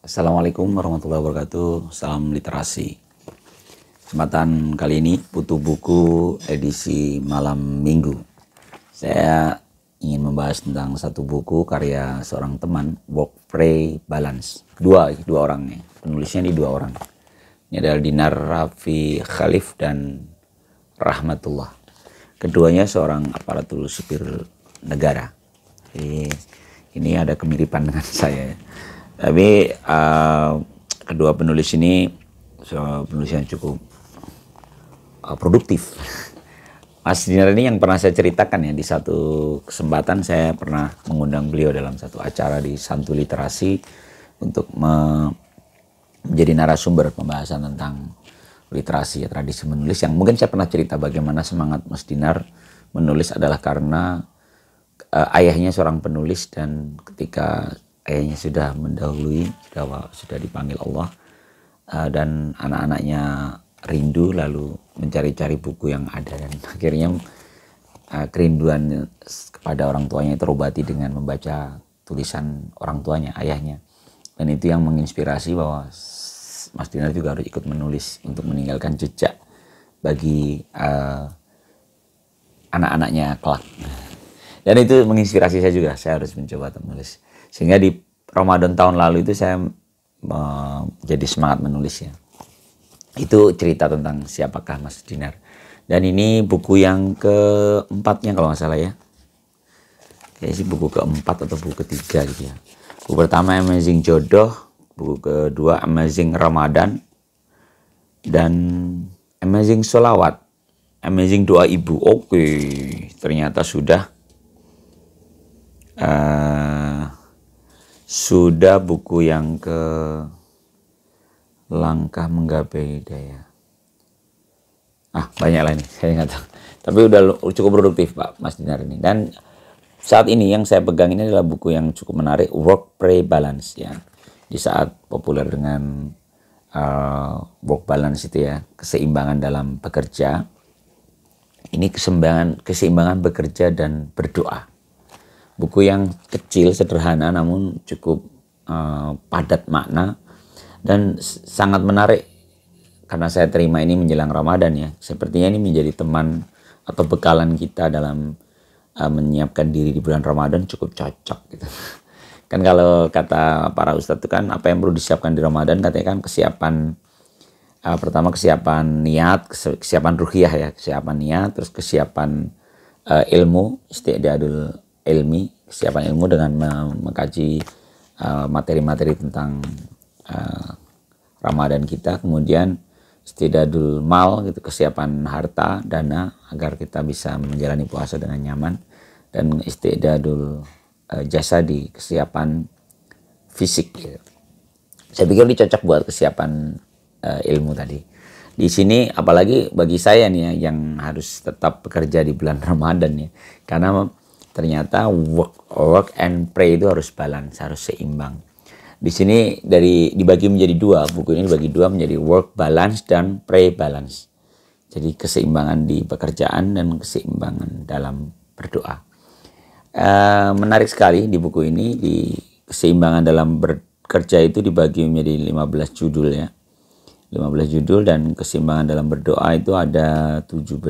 Assalamualaikum warahmatullahi wabarakatuh. Salam literasi. Kesempatan kali ini Putu Buku edisi malam minggu. Saya ingin membahas tentang satu buku karya seorang teman, Work Pray Balance. Dua orangnya. Penulisnya ini dua orang. Ini adalah Dinar Raffi Khalif dan Rahmatullah. Keduanya seorang aparatur sipil negara. Jadi ini ada kemiripan dengan saya. Tapi kedua penulis ini penulis yang cukup produktif. Mas Dinar ini yang pernah saya ceritakan ya, di satu kesempatan saya pernah mengundang beliau dalam satu acara di Santu Literasi untuk menjadi narasumber pembahasan tentang literasi ya, tradisi menulis, yang mungkin saya pernah cerita bagaimana semangat Mas Dinar menulis adalah karena ayahnya seorang penulis, dan ketika ayahnya sudah mendahului, sudah dipanggil Allah, dan anak-anaknya rindu lalu mencari-cari buku yang ada, dan akhirnya kerinduan kepada orang tuanya terobati dengan membaca tulisan orang tuanya, ayahnya, dan itu yang menginspirasi bahwa Mas Dinar juga harus ikut menulis untuk meninggalkan jejak bagi anak-anaknya kelak. Dan itu menginspirasi saya juga, saya harus mencoba menulis. Sehingga di Ramadan tahun lalu itu saya jadi semangat menulisnya. Itu cerita tentang siapakah Mas Dinar. Dan ini buku yang keempatnya kalau nggak salah ya. Kayaknya sih buku keempat atau buku ketiga gitu ya. Buku pertama Amazing Jodoh, buku kedua Amazing Ramadan, dan Amazing Sholawat, Amazing Doa Ibu. Oke, ternyata sudah buku yang ke Langkah Menggapai Hidayah. Banyak lah ini, saya nggak tahu. Tapi udah cukup produktif Pak Mas Dinar ini. Dan saat ini yang saya pegang ini adalah buku yang cukup menarik, Work Pray Balance ya. Di saat populer dengan work balance itu ya, keseimbangan dalam bekerja. Ini keseimbangan bekerja dan berdoa. Buku yang kecil, sederhana, namun cukup padat makna dan sangat menarik karena saya terima ini menjelang Ramadan ya. Sepertinya ini menjadi teman atau bekalan kita dalam menyiapkan diri di bulan Ramadan, cukup cocok gitu. Kan kalau kata para ustadz itu kan apa yang perlu disiapkan di Ramadan, katanya kan kesiapan pertama kesiapan niat, kesiapan ruhiyah ya, kesiapan niat, terus kesiapan ilmu, isti'dadul ilmi, kesiapan ilmu dengan mengkaji materi-materi tentang Ramadan kita, kemudian istidadul mal gitu, kesiapan harta, dana agar kita bisa menjalani puasa dengan nyaman, dan istidadul jasadi, kesiapan fisik gitu. Saya pikir ini cocok buat kesiapan ilmu tadi. Di sini apalagi bagi saya nih ya, yang harus tetap bekerja di bulan Ramadan ya, karena ternyata work and pray itu harus balance, harus seimbang. Di sini dibagi menjadi dua, buku ini dibagi dua menjadi work balance dan pray balance. Jadi keseimbangan di pekerjaan dan keseimbangan dalam berdoa. Menarik sekali di buku ini, di keseimbangan dalam bekerja itu dibagi menjadi 15 judul ya. 15 judul, dan keseimbangan dalam berdoa itu ada 17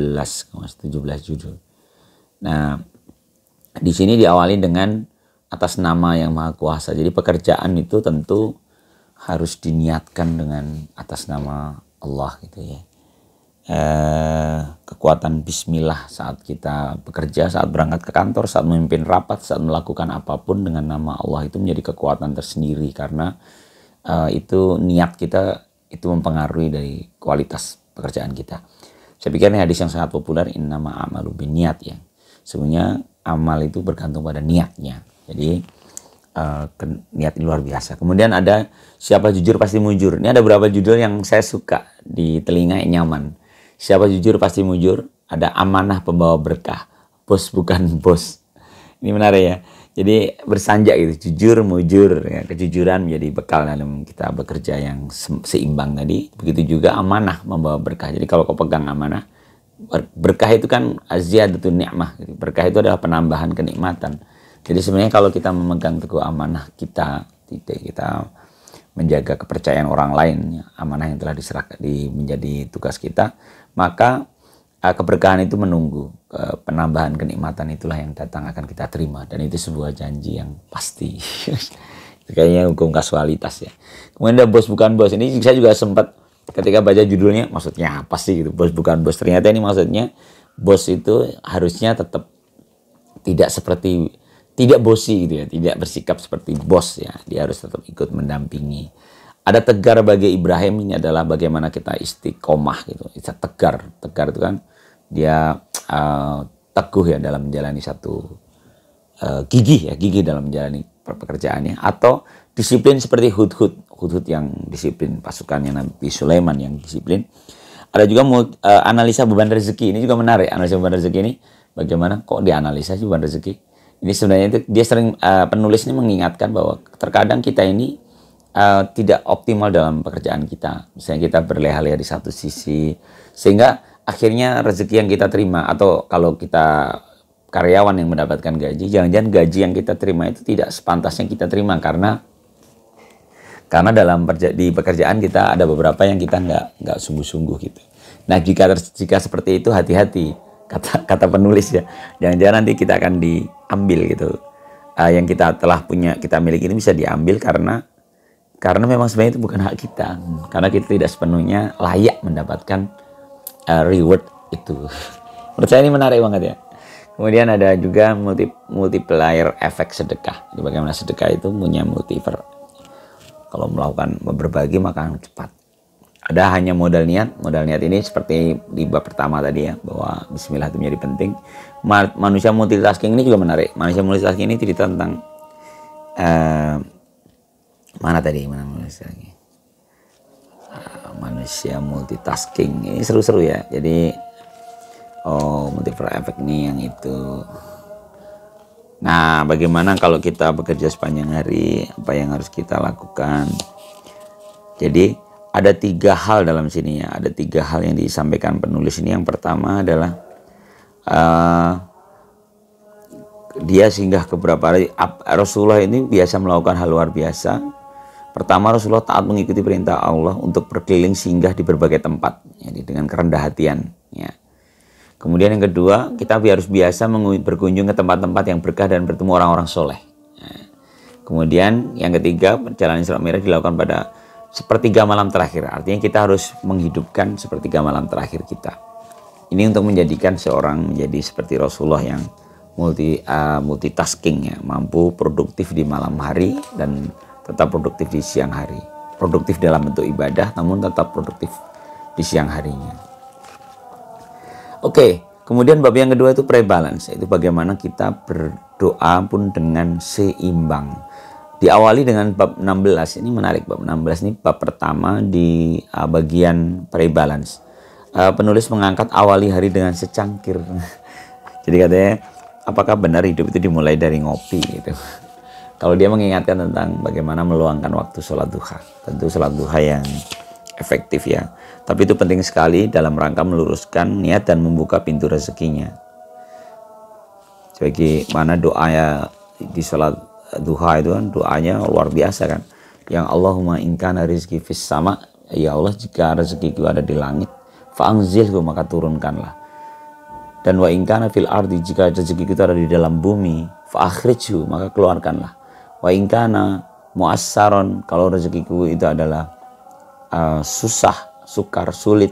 judul. Nah, di sini diawali dengan atas nama Yang Maha Kuasa. Jadi pekerjaan itu tentu harus diniatkan dengan atas nama Allah gitu ya. Kekuatan bismillah saat kita bekerja, saat berangkat ke kantor, saat memimpin rapat, saat melakukan apapun dengan nama Allah itu menjadi kekuatan tersendiri, karena itu niat kita itu mempengaruhi dari kualitas pekerjaan kita. Saya pikir ini hadis yang sangat populer, innama a'malu binniyat ya. Sebenarnya amal itu bergantung pada niatnya. Jadi niat ini luar biasa. Kemudian ada siapa jujur pasti mujur. Ini ada beberapa judul yang saya suka, di telinga yang nyaman. Siapa jujur pasti mujur. Ada amanah pembawa berkah. Bos bukan bos. Ini menarik ya. Jadi bersanjak gitu, jujur mujur ya. Kejujuran menjadi bekal dalam kita bekerja yang seimbang tadi. Begitu juga amanah membawa berkah. Jadi kalau kau pegang amanah, berkah itu kan aziyadatun ni'mah. Berkah itu adalah penambahan kenikmatan. Jadi sebenarnya kalau kita memegang teguh amanah kita menjaga kepercayaan orang lain, amanah yang telah diserahkan menjadi tugas kita, maka keberkahan itu menunggu, penambahan kenikmatan itulah yang datang akan kita terima, dan itu sebuah janji yang pasti. Kayaknya hukum kasualitas ya. Kemudian ada bos bukan bos, ini saya juga sempat ketika baca judulnya, maksudnya apa sih gitu, bos bukan bos. Ternyata ini maksudnya bos itu harusnya tetap tidak bosi gitu ya, tidak bersikap seperti bos ya, dia harus tetap ikut mendampingi. Ada tegar bagi Ibrahim, ini adalah bagaimana kita istiqomah gitu. Tegar itu kan dia teguh ya dalam menjalani satu gigih dalam menjalani pekerjaannya, atau disiplin seperti Hudhud yang disiplin, pasukannya Nabi Sulaiman yang disiplin. Ada juga analisa beban rezeki, ini juga menarik. Analisa beban rezeki ini bagaimana kok dianalisa sih beban rezeki? Ini sebenarnya itu dia sering penulis ini mengingatkan bahwa terkadang kita ini tidak optimal dalam pekerjaan kita. Misalnya kita berleha-leha di satu sisi, sehingga akhirnya rezeki yang kita terima, atau kalau kita karyawan yang mendapatkan gaji, jangan-jangan gaji yang kita terima itu tidak sepantasnya kita terima, karena di pekerjaan kita ada beberapa yang kita nggak sungguh-sungguh gitu. Nah, jika seperti itu, hati-hati, kata penulis ya, jangan-jangan nanti kita akan diambil gitu. Yang kita telah punya, kita miliki ini bisa diambil karena memang sebenarnya itu bukan hak kita, karena kita tidak sepenuhnya layak mendapatkan reward itu. Menurut saya ini menarik banget ya. Kemudian ada juga multiplier efek sedekah. Jadi bagaimana sedekah itu punya multiplier. Kalau melakukan berbagi maka cepat. Ada hanya modal niat. Modal niat ini seperti di bab pertama tadi ya, bahwa bismillah itu menjadi penting. Manusia multitasking ini juga menarik. Manusia multitasking ini cerita tentang mana multitasking? Manusia multitasking ini seru-seru ya. Jadi multiplier efek ini yang itu. Nah, bagaimana kalau kita bekerja sepanjang hari, apa yang harus kita lakukan? Jadi ada 3 hal dalam sini ya, ada 3 hal yang disampaikan penulis ini. Yang pertama adalah dia singgah ke beberapa hari. Rasulullah ini biasa melakukan hal luar biasa. Pertama, Rasulullah taat mengikuti perintah Allah untuk berkeliling singgah di berbagai tempat, jadi dengan kerendah hatian ya. Kemudian yang kedua, kita harus biasa berkunjung ke tempat-tempat yang berkah dan bertemu orang-orang soleh. Kemudian yang ketiga, perjalanan Isra Mi'raj dilakukan pada sepertiga malam terakhir. Artinya kita harus menghidupkan sepertiga malam terakhir kita. Ini untuk menjadikan seorang menjadi seperti Rasulullah yang multitasking ya, mampu produktif di malam hari dan tetap produktif di siang hari. Produktif dalam bentuk ibadah, namun tetap produktif di siang harinya. Oke, kemudian bab yang kedua itu prebalance, yaitu bagaimana kita berdoa pun dengan seimbang. Diawali dengan bab 16, ini menarik. Bab 16 ini bab pertama di bagian prebalance. Penulis mengangkat awali hari dengan secangkir. Jadi katanya, apakah benar hidup itu dimulai dari ngopi gitu. Kalau dia mengingatkan tentang bagaimana meluangkan waktu sholat duha. Tentu sholat duha yang efektif ya. Tapi itu penting sekali dalam rangka meluruskan niat dan membuka pintu rezekinya. Bagaimana doa ya di sholat duha itu kan doanya luar biasa kan. Yang Allahumma inkana rizki fis sama, ya Allah jika rezekiku ada di langit, fa'angzilhu maka turunkanlah. Dan wa inkana fil ardi, jika rezekiku itu ada di dalam bumi, fa'akhrijhu maka keluarkanlah. Wa inkana muassaron, kalau rezekiku itu adalah sukar, sulit,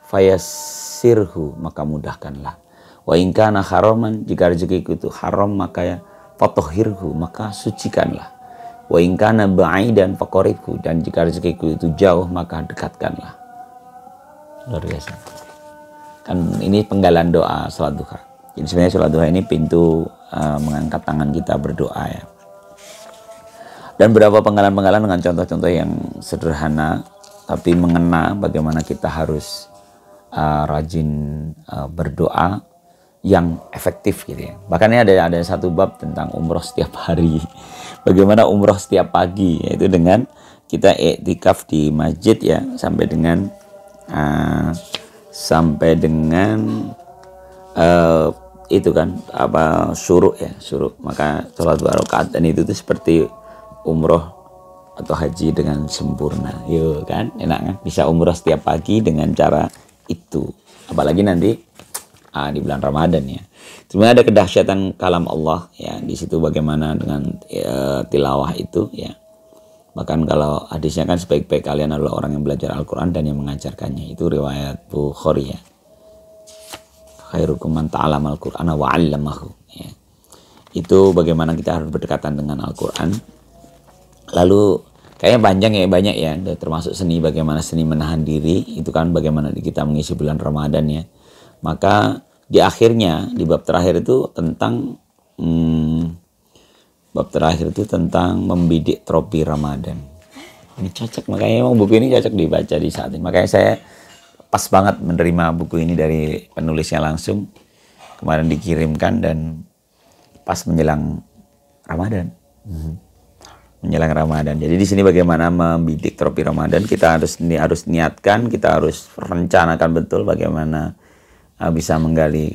fayassirhu maka mudahkanlah. Wa in kana haraman, jika rezekiku itu haram maka ya fatohirhu maka sucikanlah. Wa in kana ba'idan faqaribhu, dan jika rezekiku itu jauh maka dekatkanlah. Luar biasa. Kan ini penggalan doa salat duha. Jadi sebenarnya salat duha ini pintu mengangkat tangan kita berdoa ya. Dan beberapa penggalan-penggalan dengan contoh-contoh yang sederhana tapi mengena bagaimana kita harus rajin berdoa yang efektif gitu ya. Bahkan ini ada satu bab tentang umroh setiap hari. Bagaimana umroh setiap pagi, yaitu dengan kita iktikaf di masjid ya sampai dengan itu kan syuruk ya, syuruk. Maka sholat 2 rakaat, dan itu tuh seperti umroh atau haji dengan sempurna. Yo kan, enak kan? Bisa umrah setiap pagi dengan cara itu. Apalagi nanti di bulan Ramadan ya. Sebenarnya ada kedahsyatan kalam Allah ya di situ, bagaimana dengan tilawah itu ya. Bahkan kalau hadisnya kan sebaik-baik kalian adalah orang yang belajar Al-Quran dan yang mengajarkannya. Itu riwayat Bukhari ya. Khairukum man ta'allama al-Qur'ana wa 'allamahu ya. Itu bagaimana kita harus berdekatan dengan Al-Quran. Lalu kayaknya banyak ya, termasuk seni, bagaimana seni menahan diri. Itu kan bagaimana kita mengisi bulan Ramadan ya. Maka di akhirnya, di bab terakhir itu tentang membidik tropi Ramadan. Ini cocok, makanya emang buku ini cocok dibaca di saat ini. Makanya saya pas banget menerima buku ini dari penulisnya langsung. Kemarin dikirimkan dan pas menjelang Ramadan. Menjelang Ramadan. Jadi di sini bagaimana membidik tropi Ramadan, kita harus niatkan, kita harus rencanakan betul bagaimana bisa menggali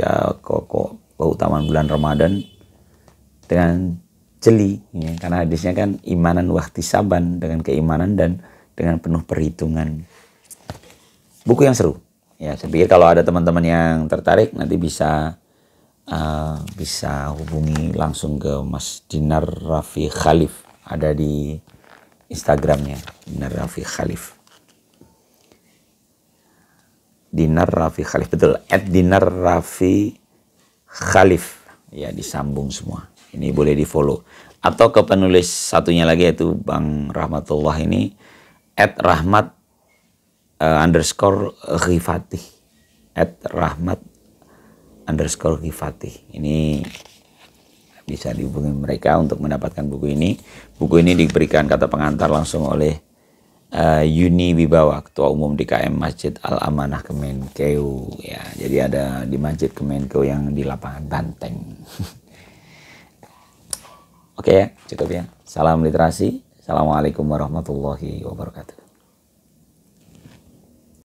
keutamaan bulan Ramadan dengan jeli ya. Karena hadisnya kan imanan wahtisaban, dengan keimanan dan dengan penuh perhitungan. Buku yang seru ya. Saya pikir kalau ada teman-teman yang tertarik nanti bisa hubungi langsung ke Mas Dinar Raffi Khalif, ada di Instagramnya Dinar Raffi Khalif. Dinar Raffi Khalif, betul, @Dinar Raffi Khalif ya, disambung semua. Ini boleh di follow. Atau ke penulis satunya lagi, yaitu Bang Rahmatullah ini @rahmat _Ghifati, @rahmat_Ghifati. Ini bisa dihubungi mereka untuk mendapatkan buku ini. Buku ini diberikan kata pengantar langsung oleh Yuni Wibawa, Ketua Umum DKM Masjid Al-Amanah Kemenkeu ya. Jadi ada di Masjid Kemenkeu yang di lapangan Banteng. Oke ya, cukup ya. Salam literasi. Assalamualaikum warahmatullahi wabarakatuh.